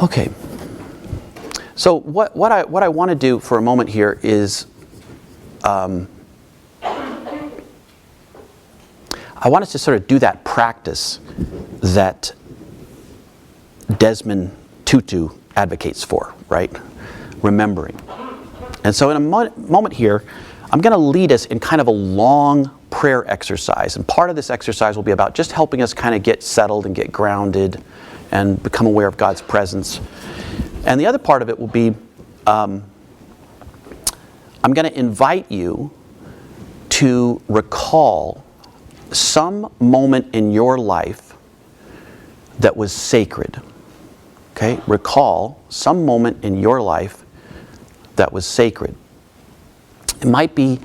Okay. So what I want to do for a moment here is I want us to sort of do that practice that Desmond Tutu advocates for, right? Remembering. And so in a moment here, I'm going to lead us in kind of a long prayer exercise. And part of this exercise will be about just helping us kind of get settled and get grounded and become aware of God's presence. And the other part of it will be, I'm going to invite you to recall some moment in your life that was sacred. Okay? Recall some moment in your life that was sacred. It might be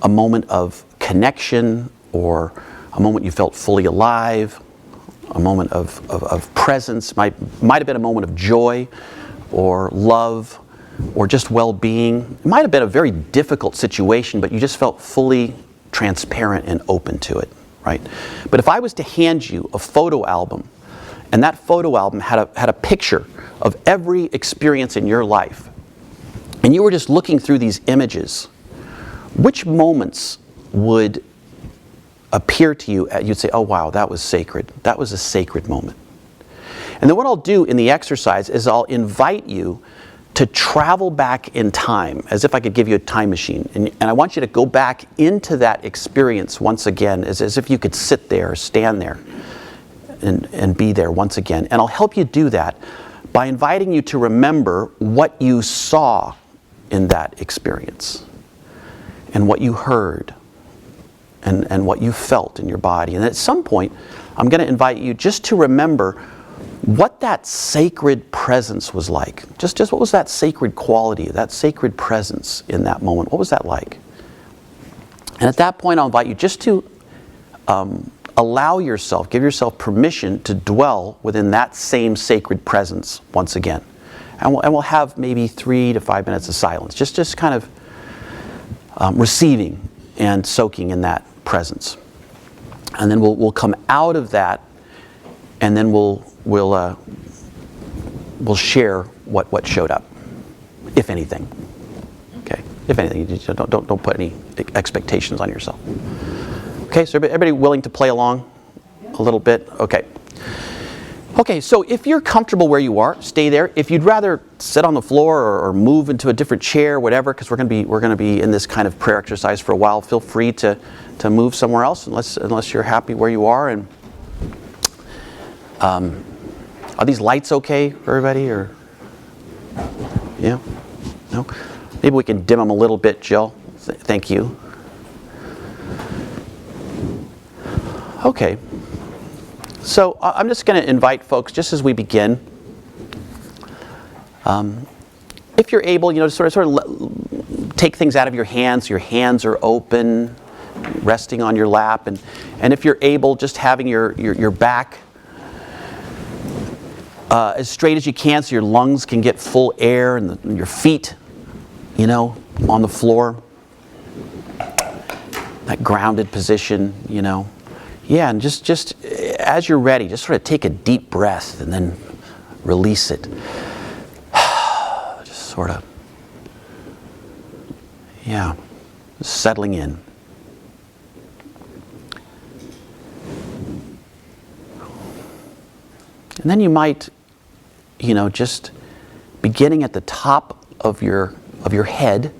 a moment of connection, or a moment you felt fully alive, a moment of presence, might have been a moment of joy or love or just well-being. It might have been a very difficult situation, but you just felt fully transparent and open to it, right? But if I was to hand you a photo album, and that photo album had a picture of every experience in your life, and you were just looking through these images, which moments would appear to you, you'd say, oh wow, that was sacred. That was a sacred moment. And then what I'll do in the exercise is I'll invite you to travel back in time, as if I could give you a time machine. And I want you to go back into that experience once again, as if you could sit there, stand there, and be there once again. And I'll help you do that by inviting you to remember what you saw in that experience, and what you heard, and what you felt in your body. And at some point, I'm going to invite you just to remember what that sacred presence was like. Just what was that sacred quality, that sacred presence in that moment? What was that like? And at that point, I'll invite you just to allow yourself, give yourself permission to dwell within that same sacred presence once again. And we'll have maybe 3 to 5 minutes of silence, just kind of receiving and soaking in that presence. And then we'll come out of that, and then we'll share what showed up, if anything. Okay, if anything, you just don't put any expectations on yourself. Okay, so everybody willing to play along a little bit? Okay. Okay, so if you're comfortable where you are, stay there. If you'd rather sit on the floor or move into a different chair, whatever, because we're going to be in this kind of prayer exercise for a while, feel free to move somewhere else unless you're happy where you are. And are these lights okay for everybody, or yeah? No? Maybe we can dim them a little bit, Jill. Thank you. Okay. So I'm just going to invite folks, just as we begin, if you're able, sort of take things out of your hands. Your hands are open, resting on your lap, and if you're able, just having your back as straight as you can, so your lungs can get full air, and your feet, on the floor, that grounded position, Yeah, and just as you're ready, just sort of take a deep breath and then release it. Just sort of, settling in. And then you might, just beginning at the top of your head,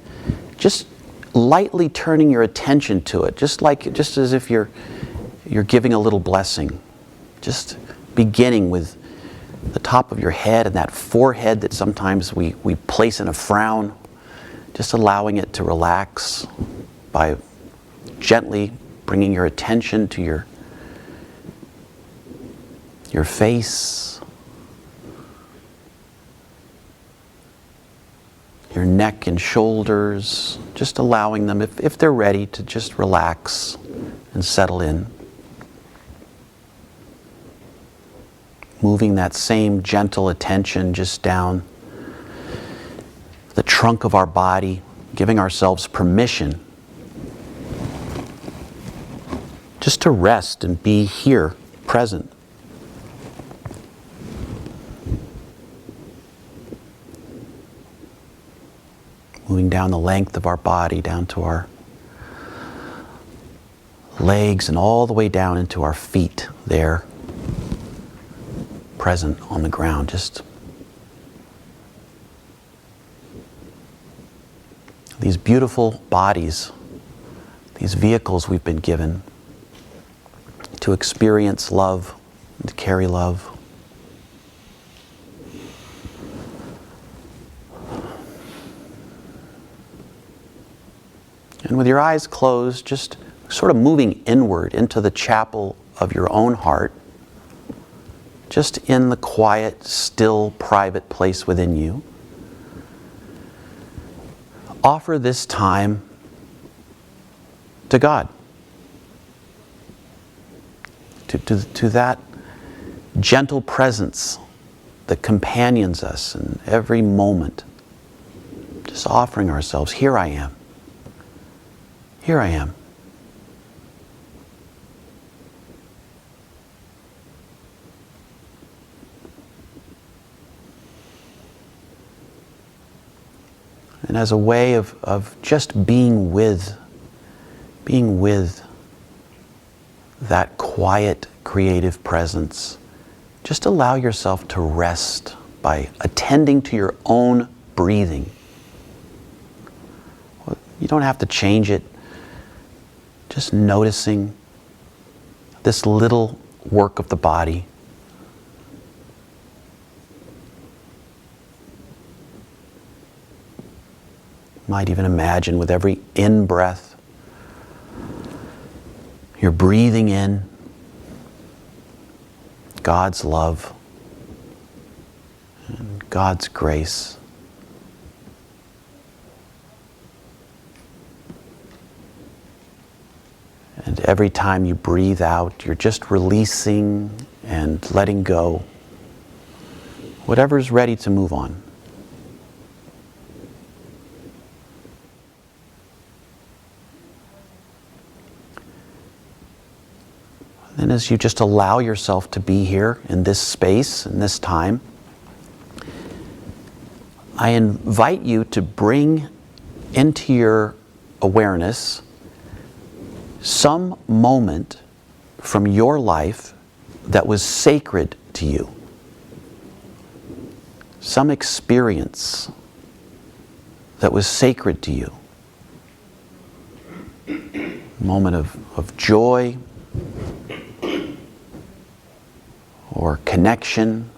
just lightly turning your attention to it, just as if you're giving a little blessing. Just beginning with the top of your head and that forehead that sometimes we place in a frown, just allowing it to relax by gently bringing your attention to your face, your neck and shoulders, just allowing them, if they're ready, to just relax and settle in. Moving that same gentle attention just down the trunk of our body, giving ourselves permission just to rest and be here, present. moving down the length of our body, down to our legs, and all the way down into our feet there, present on the ground. Just these beautiful bodies, these vehicles we've been given to experience love, to carry love. And with your eyes closed, just sort of moving inward into the chapel of your own heart, just in the quiet, still, private place within you, offer this time to God, to that gentle presence that companions us in every moment. Just offering ourselves, here I am. Here I am. And as a way of just being with that quiet, creative presence, just allow yourself to rest by attending to your own breathing. You don't have to change it. Just noticing this little work of the body. Might even imagine with every in-breath, you're breathing in God's love and God's grace. And every time you breathe out, you're just releasing and letting go whatever's ready to move on. And as you just allow yourself to be here in this space, in this time, I invite you to bring into your awareness some moment from your life that was sacred to you. Some experience that was sacred to you. A moment of joy, or connection,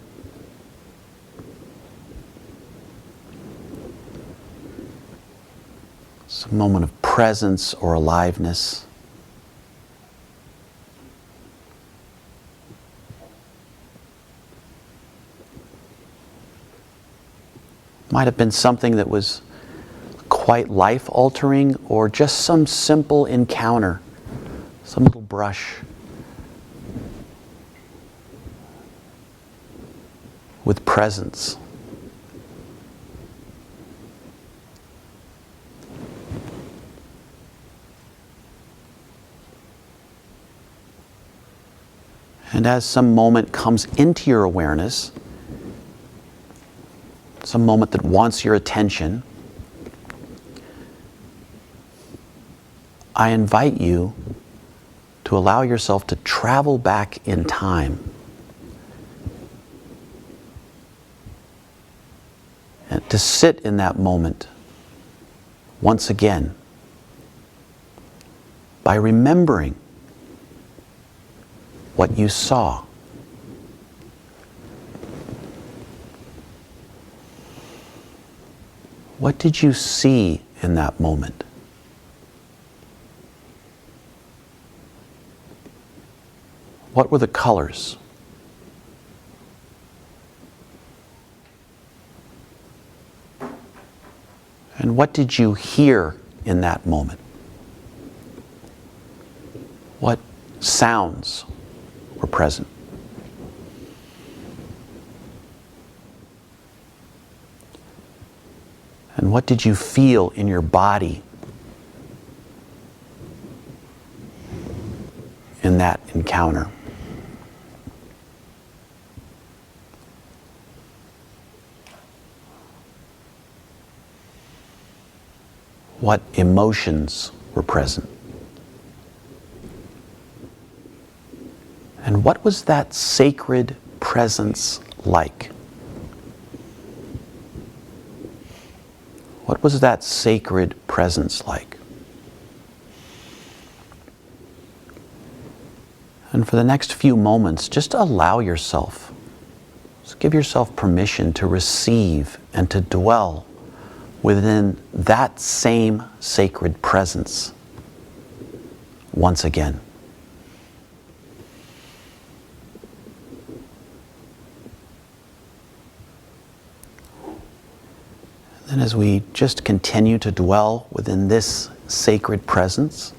some moment of presence or aliveness. Might have been something that was quite life-altering, or just some simple encounter, some little brush with presence. And as some moment comes into your awareness, some moment that wants your attention, I invite you to allow yourself to travel back in time and to sit in that moment once again by remembering what you saw. What did you see in that moment? What were the colors? And what did you hear in that moment? What sounds were present? And what did you feel in your body in that encounter? What emotions were present? And what was that sacred presence like? What was that sacred presence like? And for the next few moments, just allow yourself, just give yourself permission to receive and to dwell within that same sacred presence once again. And as we just continue to dwell within this sacred presence,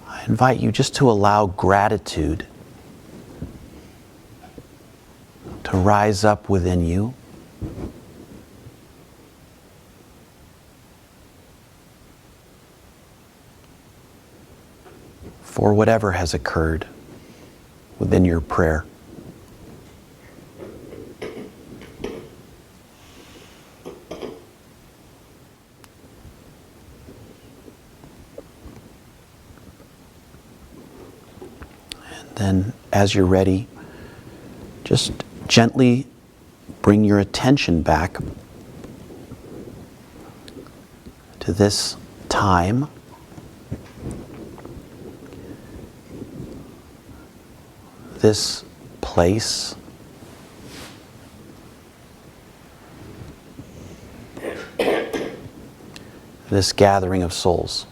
I invite you just to allow gratitude to rise up within you. For whatever has occurred within your prayer. And then, as you're ready, just gently bring your attention back to this time, this place, this gathering of souls.